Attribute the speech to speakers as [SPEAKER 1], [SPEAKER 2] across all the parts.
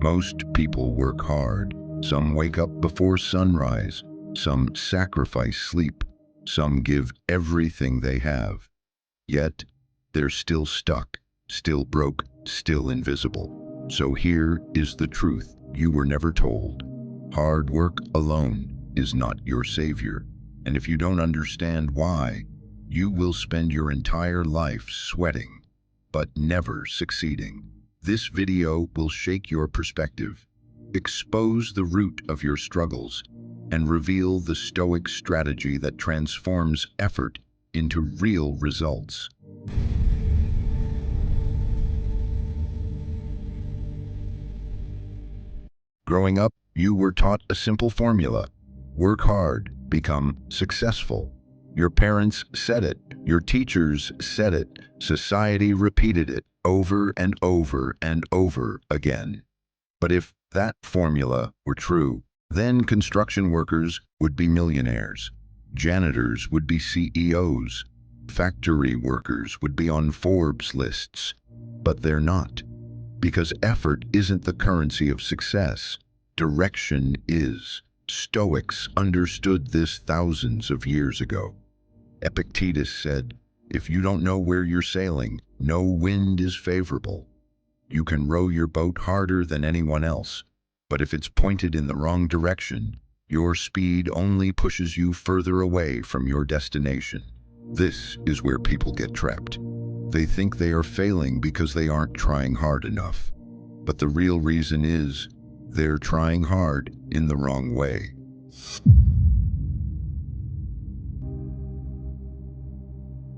[SPEAKER 1] Most people work hard. Some wake up before sunrise. Some sacrifice sleep. Some give everything they have. Yet, they're still stuck, still broke, still invisible. So here is the truth you were never told. Hard work alone is not your savior. And if you don't understand why, you will spend your entire life sweating, but never succeeding. This video will shake your perspective, expose the root of your struggles, and reveal the Stoic strategy that transforms effort into real results. Growing up, you were taught a simple formula: work hard, become successful. Your parents said it, your teachers said it, society repeated it over and over and over again. But if that formula were true, then construction workers would be millionaires, janitors would be CEOs, factory workers would be on Forbes lists. But they're not, because effort isn't the currency of success. Direction is. Stoics understood this thousands of years ago. Epictetus said, "If you don't know where you're sailing, no wind is favorable. You can row your boat harder than anyone else, but if it's pointed in the wrong direction, your speed only pushes you further away from your destination." This is where people get trapped. They think they are failing because they aren't trying hard enough. But the real reason is they're trying hard in the wrong way.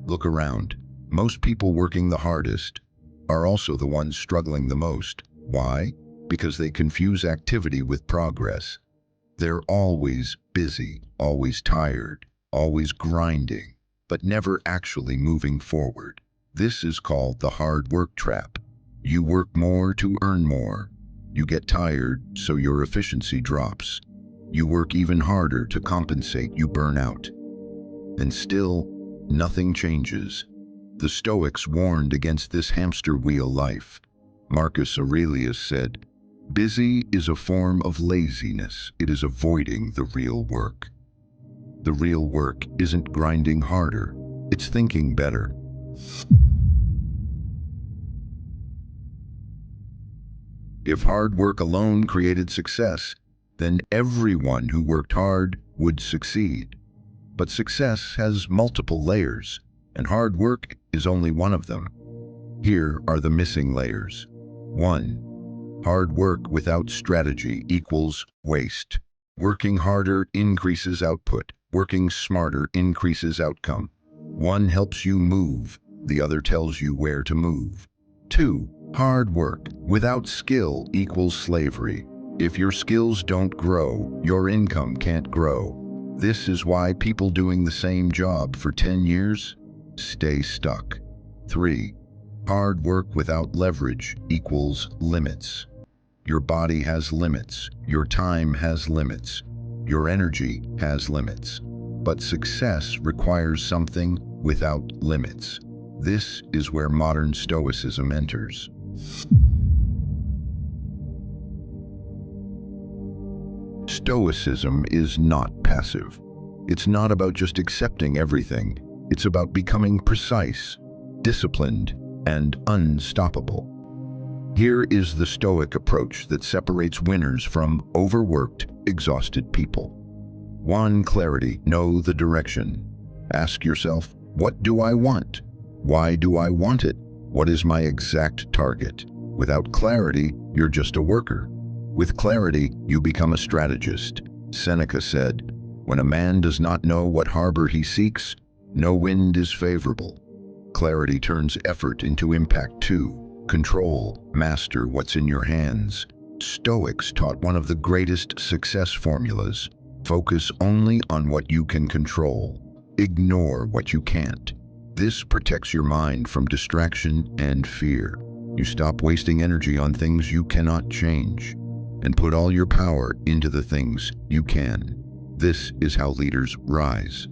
[SPEAKER 1] Look around. Most people working the hardest are also the ones struggling the most. Why? Because they confuse activity with progress. They're always busy, always tired, always grinding, but never actually moving forward. This is called the hard work trap. You work more to earn more. You get tired, so your efficiency drops. You work even harder to compensate, you burn out. And still, nothing changes. The Stoics warned against this hamster wheel life. Marcus Aurelius said, "Busy is a form of laziness. It is avoiding the real work." The real work isn't grinding harder, it's thinking better. If hard work alone created success, then everyone who worked hard would succeed. But success has multiple layers, and hard work is only one of them. Here are the missing layers. 1. Hard work without strategy equals waste. Working harder increases output. Working smarter increases outcome. One helps you move, the other tells you where to move. 2. Hard work without skill equals slavery. If your skills don't grow, your income can't grow. This is why people doing the same job for 10 years stay stuck. 3. Hard work without leverage equals limits. Your body has limits, your time has limits, your energy has limits. But success requires something without limits. This is where modern Stoicism enters. Stoicism is not passive. It's not about just accepting everything. It's about becoming precise, disciplined, and unstoppable. Here is the Stoic approach that separates winners from overworked, exhausted people. 1. Clarity. Know the direction. Ask yourself, what do I want? Why do I want it? What is my exact target? Without clarity, you're just a worker. With clarity, you become a strategist. Seneca said, "When a man does not know what harbor he seeks, no wind is favorable." Clarity turns effort into impact. 2. Control. Master what's in your hands. Stoics taught one of the greatest success formulas. Focus only on what you can control. Ignore what you can't. This protects your mind from distraction and fear. You stop wasting energy on things you cannot change, and put all your power into the things you can. This is how leaders rise.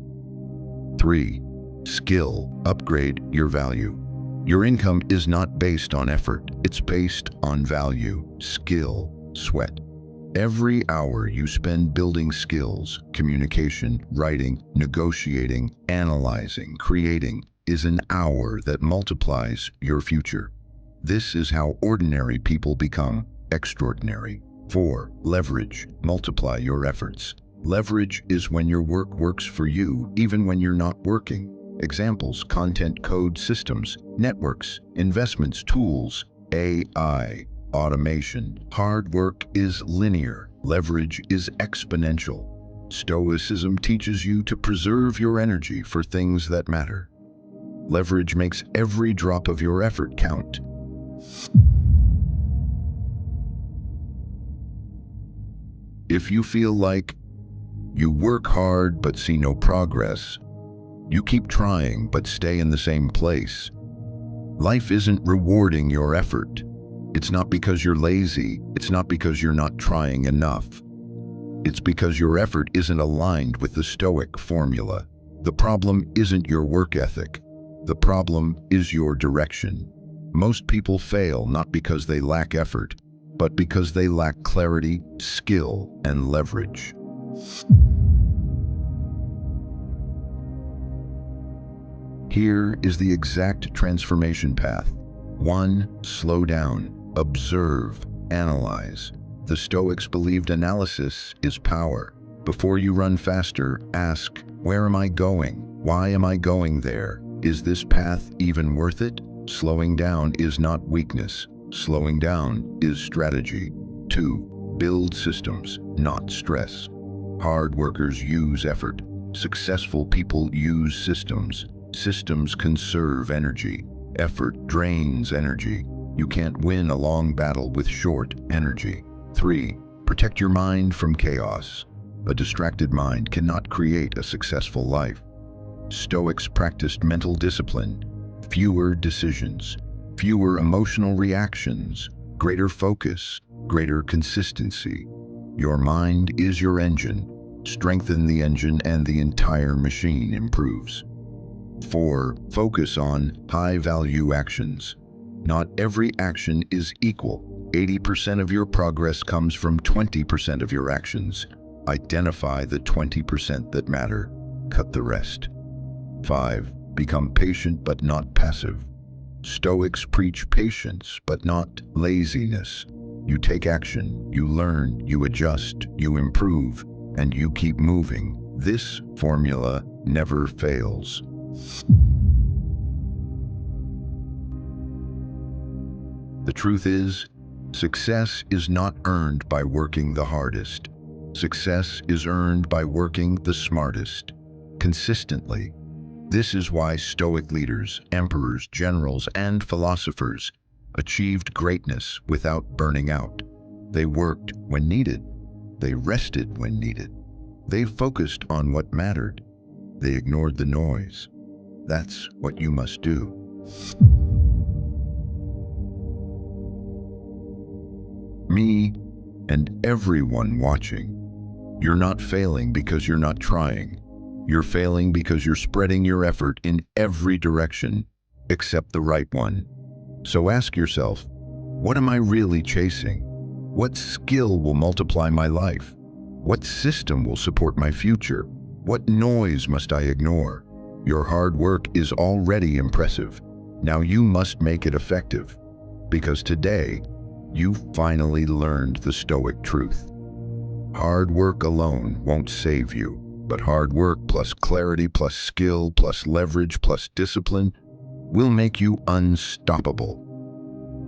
[SPEAKER 1] 3. Skill. Upgrade your value. Your income is not based on effort, it's based on value. Skill. sweat. Every hour you spend building skills, communication, writing, negotiating, analyzing, creating, is an hour that multiplies your future. This is how ordinary people become extraordinary. 4. Leverage. Multiply your efforts. Leverage is when your work works for you, even when you're not working. Examples: content, code, systems, networks, investments, tools, AI, automation. Hard work is linear. Leverage is exponential. Stoicism teaches you to preserve your energy for things that matter. Leverage makes every drop of your effort count. If you feel like you work hard but see no progress, you keep trying but stay in the same place, life isn't rewarding your effort. It's not because you're lazy, it's not because you're not trying enough. It's because your effort isn't aligned with the Stoic formula. The problem isn't your work ethic. The problem is your direction. Most people fail not because they lack effort, but because they lack clarity, skill, and leverage. Here is the exact transformation path. 1. Slow down, observe, analyze. The Stoics believed analysis is power. Before you run faster, ask, where am I going? Why am I going there? Is this path even worth it? Slowing down is not weakness. Slowing down is strategy. 2. Build systems, not stress. Hard workers use effort. Successful people use systems. Systems conserve energy. Effort drains energy. You can't win a long battle with short energy. 3. Protect your mind from chaos. A distracted mind cannot create a successful life. Stoics practiced mental discipline, fewer decisions, fewer emotional reactions, greater focus, greater consistency. Your mind is your engine. Strengthen the engine and the entire machine improves. 4. Focus on high-value actions. Not every action is equal. 80% of your progress comes from 20% of your actions. Identify the 20% that matter. Cut the rest. 5. Become patient but not passive. Stoics preach patience but not laziness. You take action, you learn, you adjust, you improve, and you keep moving. This formula never fails. The truth is, success is not earned by working the hardest. Success is earned by working the smartest, consistently. This is why Stoic leaders, emperors, generals, and philosophers achieved greatness without burning out. They worked when needed. They rested when needed. They focused on what mattered. They ignored the noise. That's what you must do. Me and everyone watching, you're not failing because you're not trying. You're failing because you're spreading your effort in every direction except the right one. So ask yourself, what am I really chasing? What skill will multiply my life? What system will support my future? What noise must I ignore? Your hard work is already impressive. Now you must make it effective. Because today, you finally learned the Stoic truth. Hard work alone won't save you, but hard work plus clarity plus skill plus leverage plus discipline will make you unstoppable.